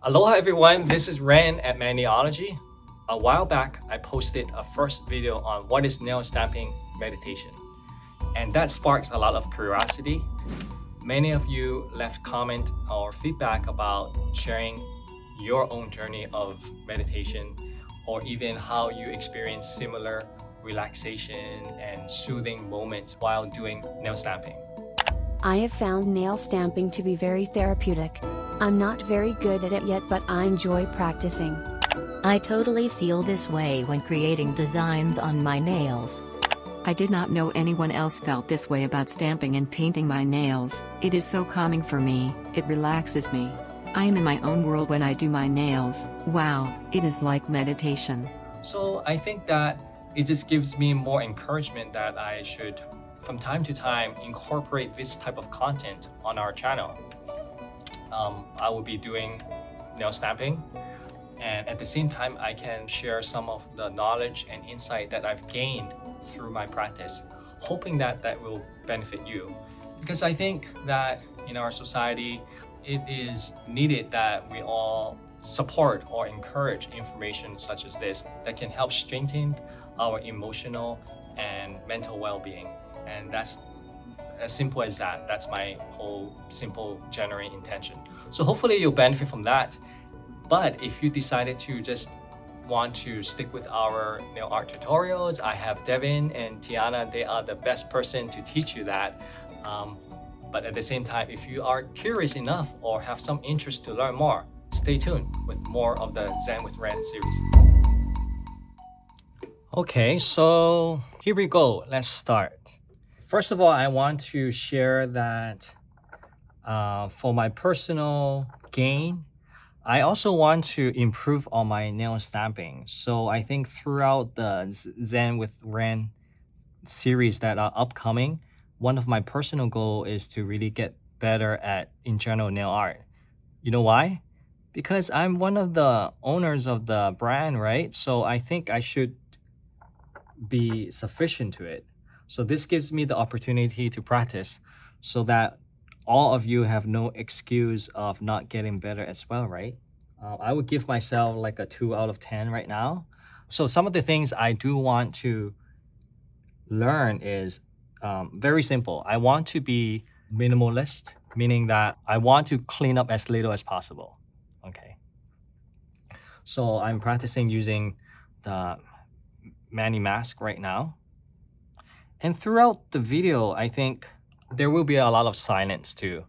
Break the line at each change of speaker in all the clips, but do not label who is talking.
Aloha everyone, this is Ren at Maniology. A while back, I posted a first video on what is nail stamping meditation, and that sparks a lot of curiosity. Many of you left comment or feedback about sharing your own journey of meditation or even how you experience similar relaxation and soothing moments while doing nail stamping.
I have found nail stamping to be very therapeutic. I'm not very good at it yet, but I enjoy practicing.
I totally feel this way when creating designs on my nails.
I did not know anyone else felt this way about stamping and painting my nails. It is so calming for me, it relaxes me. I am in my own world when I do my nails. Wow, it is like meditation.
So I think that it just gives me more encouragement that I should, from time to time, incorporate this type of content on our channel. I will be doing nail stamping, and at the same time I can share some of the knowledge and insight that I've gained through my practice, hoping that that will benefit you. Because I think that in our society it is needed that we all support or encourage information such as this that can help strengthen our emotional and mental well-being. And that's as simple as that. That's my whole simple genuine intention. So hopefully you'll benefit from that. But if you decided to just want to stick with our nail art tutorials, I have Devon and Tiana. They are the best person to teach you that. But at the same time, if you are curious enough or have some interest to learn more, stay tuned with more of the Zen with Ren series. Okay, so here we go. Let's start. First of all, I want to share that for my personal gain, I also want to improve on my nail stamping. So I think throughout the Zen with Ren series that are upcoming, one of my personal goal is to really get better at in general nail art. You know why? Because I'm one of the owners of the brand, right? So I think I should be sufficient to it. So this gives me the opportunity to practice so that all of you have no excuse of not getting better as well, right? I would give myself like a 2 out of 10 right now. So some of the things I do want to learn is very simple. I want to be minimalist, meaning that I want to clean up as little as possible. Okay. So I'm practicing using the Mani mask right now. And throughout the video, I think there will be a lot of silence too.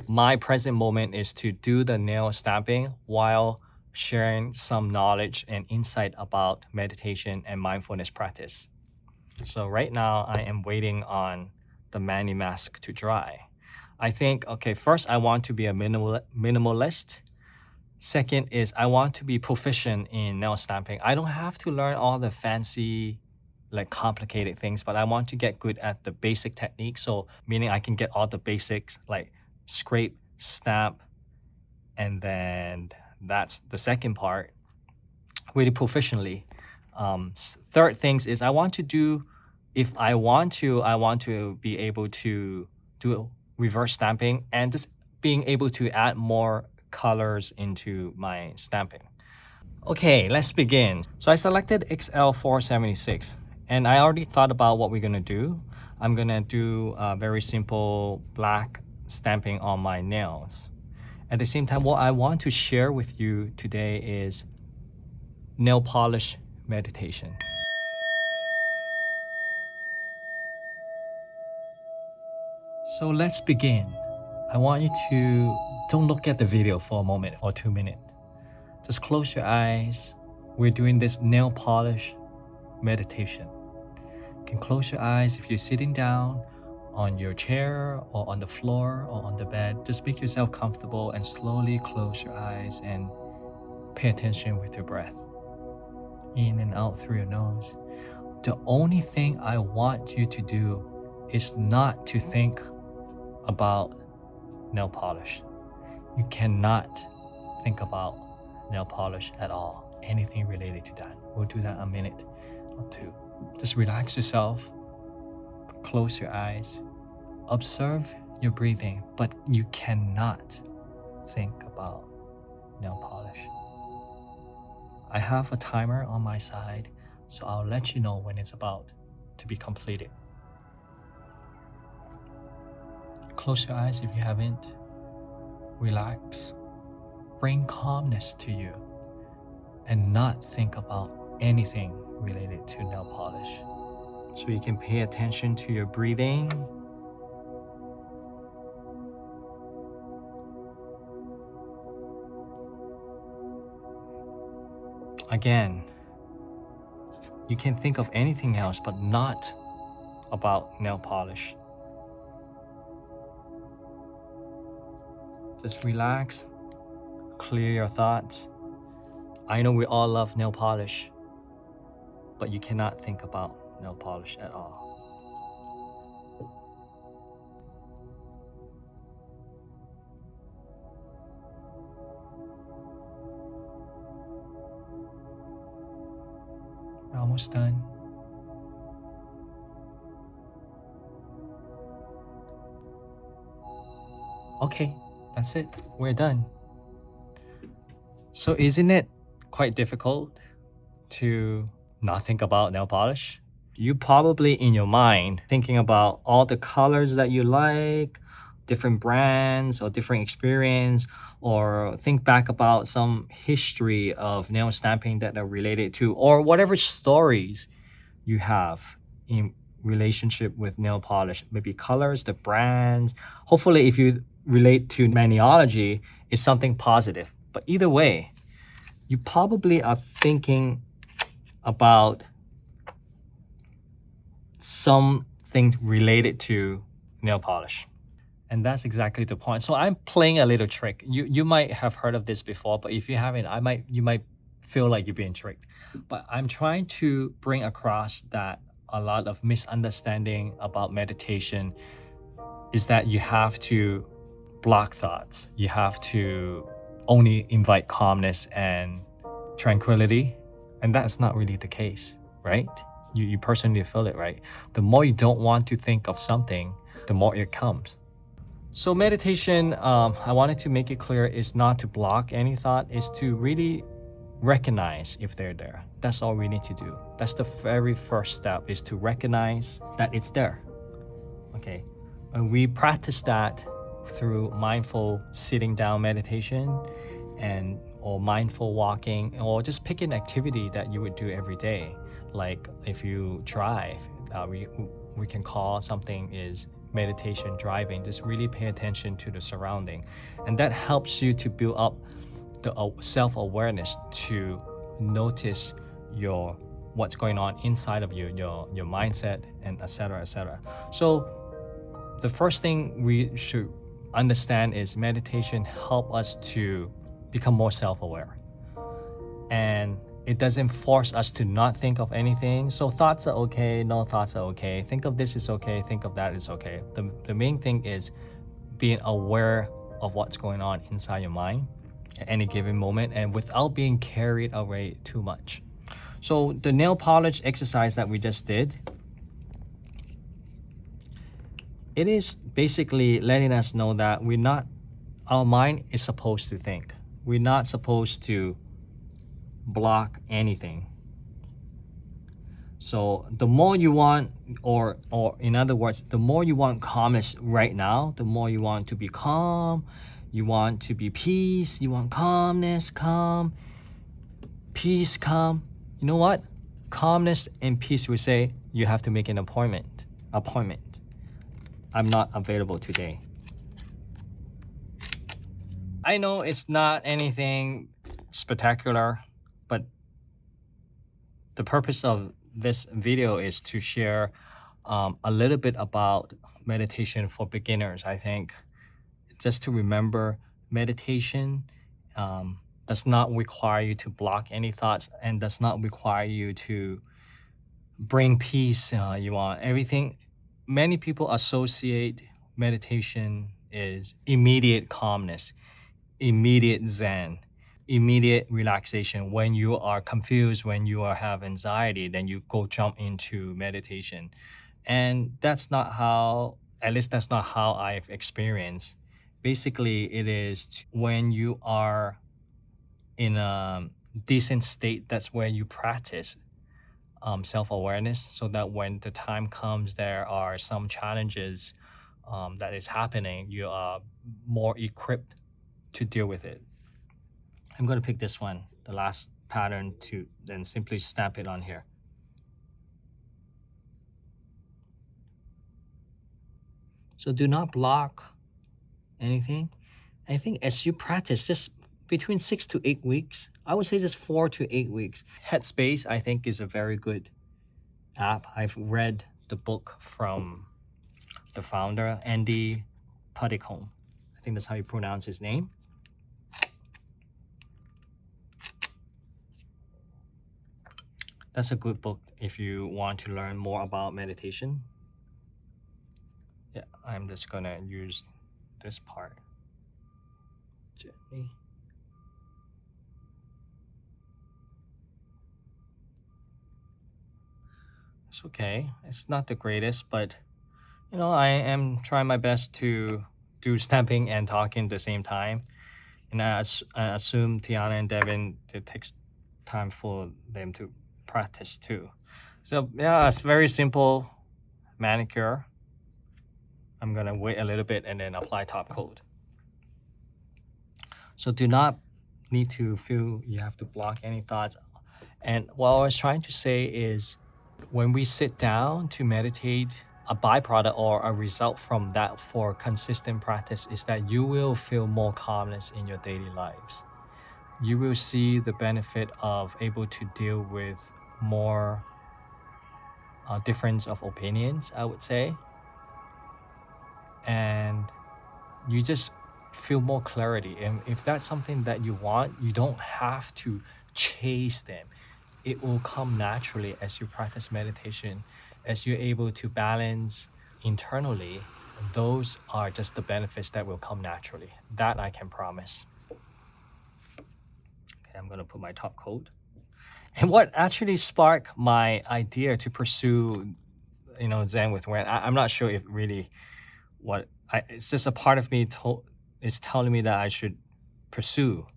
My present moment is to do the nail stamping while sharing some knowledge and insight about meditation and mindfulness practice. So right now I am waiting on the Mani mask to dry. I think, okay, first I want to be a minimalist. Second is I want to be proficient in nail stamping. I don't have to learn all the fancy, like complicated things, but I want to get good at the basic technique. So meaning I can get all the basics like scrape, stamp, and then that's the second part, really proficiently. Third things is I want to do, if I want to be able to do reverse stamping and just being able to add more colors into my stamping. Okay, let's begin. So I selected XL476 and I already thought about what we're gonna do. I'm gonna do a very simple black stamping on my nails. At the same time, what I want to share with you today is nail polish meditation. So let's begin. I want you to don't look at the video for a moment or 2 minutes. Just close your eyes. We're doing this nail polish meditation. You can close your eyes if you're sitting down on your chair or on the floor or on the bed. Just make yourself comfortable and slowly close your eyes and pay attention with your breath. In and out through your nose. The only thing I want you to do is not to think about nail polish. You cannot think about nail polish at all, anything related to that. We'll do that a minute or two. Just relax yourself, close your eyes, observe your breathing, but you cannot think about nail polish. I have a timer on my side, so I'll let you know when it's about to be completed. Close your eyes if you haven't. Relax. Bring calmness to you and not think about anything related to nail polish. So you can pay attention to your breathing. Again, you can think of anything else but not about nail polish. Just relax, clear your thoughts. I know we all love nail polish, but you cannot think about nail polish at all. We're almost done. Okay, that's it. We're done. So isn't it quite difficult to not think about nail polish? You probably in your mind thinking about all the colors that you like, different brands or different experience, or think back about some history of nail stamping that are related to, or whatever stories you have in relationship with nail polish, maybe colors, the brands. Hopefully if you relate to Maniology, it's something positive. But either way, you probably are thinking about something related to nail polish. And that's exactly the point. So I'm playing a little trick. You might have heard of this before, but if you haven't, you might feel like you're being tricked. But I'm trying to bring across that a lot of misunderstanding about meditation is that you have to block thoughts. You have to only invite calmness and tranquility. And that's not really the case, right? You personally feel it, right? The more you don't want to think of something, the more it comes. So meditation, I wanted to make it clear, is not to block any thought, is to really recognize if they're there. That's all we need to do. That's the very first step, is to recognize that it's there. Okay, and we practice that through mindful sitting down meditation or mindful walking, or just pick an activity that you would do every day. Like if you drive, we can call something is meditation driving. Just really pay attention to the surrounding, and that helps you to build up the self-awareness to notice what's going on inside of you, your mindset, and etc. So the first thing we should understand is meditation help us to become more self-aware, and it doesn't force us to not think of anything. So thoughts are okay, no thoughts are okay, think of this is okay, think of that is okay. The main thing is being aware of what's going on inside your mind at any given moment, and without being carried away too much. So the nail polish exercise that we just did, it is basically letting us know that our mind is supposed to think. We're not supposed to block anything. So the more you want, or in other words, the more you want calmness right now, the more you want to be calm, you want to be peace, you want calmness, calm, peace, calm. You know what? Calmness and peace, we say you have to make an appointment. I'm not available today. I know it's not anything spectacular, but the purpose of this video is to share a little bit about meditation for beginners. I think just to remember, meditation does not require you to block any thoughts, and does not require you to bring peace. You want everything. Many people associate meditation is immediate calmness, immediate zen, immediate relaxation. When you are confused, when you have anxiety, then you go jump into meditation. And that's not how, at least that's not how I've experienced. Basically, it is when you are in a decent state, that's where you practice self-awareness, so that when the time comes, there are some challenges that is happening, you are more equipped to deal with it. I'm going to pick this one, the last pattern, to then simply stamp it on here. So do not block anything. I think as you practice, just between 6 to 8 weeks, I would say just 4 to 8 weeks. Headspace, I think, is a very good app. I've read the book from the founder, Andy Puddicombe. I think that's how you pronounce his name. That's a good book if you want to learn more about meditation. Yeah, I'm just gonna use this part gently. It's okay. It's not the greatest, but you know, I am trying my best to do stamping and talking at the same time. And I assume Tiana and Devin, it takes time for them to practice too. So yeah, it's very simple manicure. I'm gonna wait a little bit and then apply top coat. So do not need to feel you have to block any thoughts. And what I was trying to say is, when we sit down to meditate, a byproduct or a result from that for consistent practice is that you will feel more calmness in your daily lives. You will see the benefit of able to deal with more difference of opinions, I would say. And you just feel more clarity. And if that's something that you want, you don't have to chase them. It will come naturally as you practice meditation, as you're able to balance internally. Those are just the benefits that will come naturally. That I can promise. Okay, I'm gonna put my top coat. And what actually sparked my idea to pursue, Zen with Wen, I'm not sure if really it's just a part of me is telling me that I should pursue.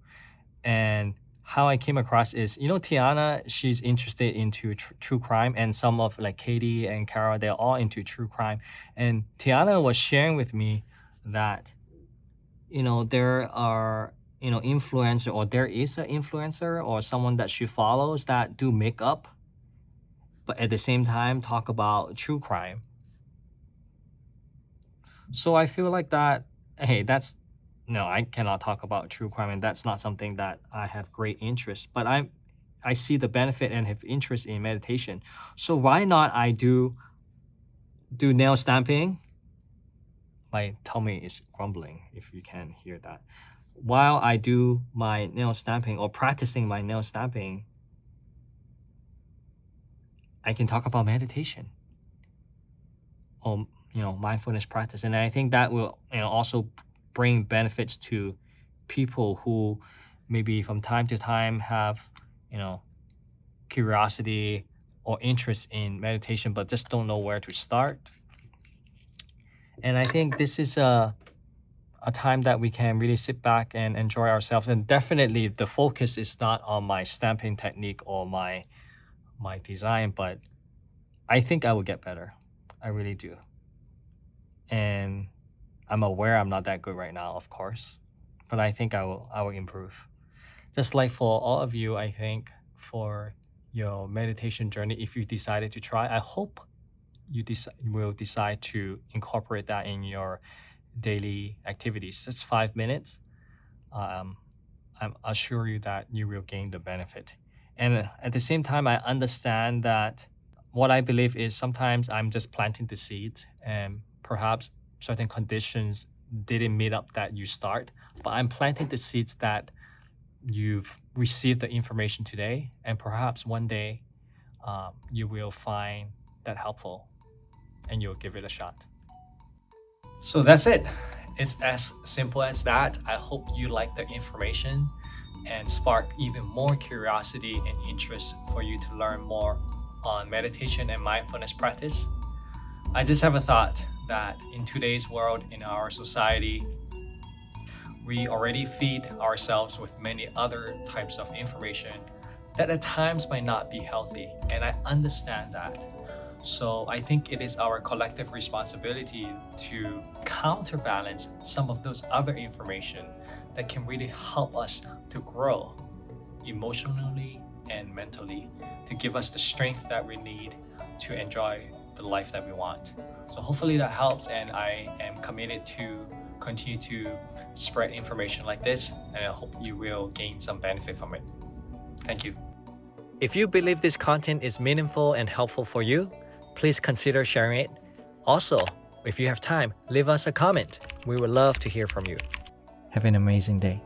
And how I came across is, Tiana, she's interested into true crime, and some of like Katie and Kara, they're all into true crime. And Tiana was sharing with me that, there are, influencer, or there is an influencer or someone that she follows that do makeup, but at the same time talk about true crime. So I feel like that, hey, no, I cannot talk about true crime, and that's not something that I have great interest, but I see the benefit and have interest in meditation. So why not I do nail stamping? My tummy is grumbling, if you can hear that. While I do my nail stamping or practicing my nail stamping, I can talk about meditation or, mindfulness practice. And I think that will, also bring benefits to people who maybe from time to time have, curiosity or interest in meditation, but just don't know where to start. And I think this is a time that we can really sit back and enjoy ourselves. And definitely the focus is not on my stamping technique or my design, but I think I will get better. I really do. And I'm aware I'm not that good right now, of course, but I think I will improve. Just like for all of you, I think for your meditation journey, if you decided to try, I hope you will decide to incorporate that in your daily activities. It's 5 minutes. I assure you that you will gain the benefit. And at the same time, I understand that what I believe is sometimes I'm just planting the seed, and perhaps certain conditions didn't meet up that you start, but I'm planting the seeds that you've received the information today, and perhaps one day you will find that helpful and you'll give it a shot. So that's it. It's as simple as that. I hope you like the information and spark even more curiosity and interest for you to learn more on meditation and mindfulness practice. I just have a thought that in today's world, in our society, We already feed ourselves with many other types of information that at times might not be healthy, and I understand that. So I think it is our collective responsibility to counterbalance some of those other information that can really help us to grow emotionally and mentally, to give us the strength that we need to enjoy the life that we want. So hopefully that helps, and I am committed to continue to spread information like this, and I hope you will gain some benefit from it. Thank you. If you believe this content is meaningful and helpful for you, please consider sharing it. Also, if you have time, leave us a comment. We would love to hear from you. Have an amazing day.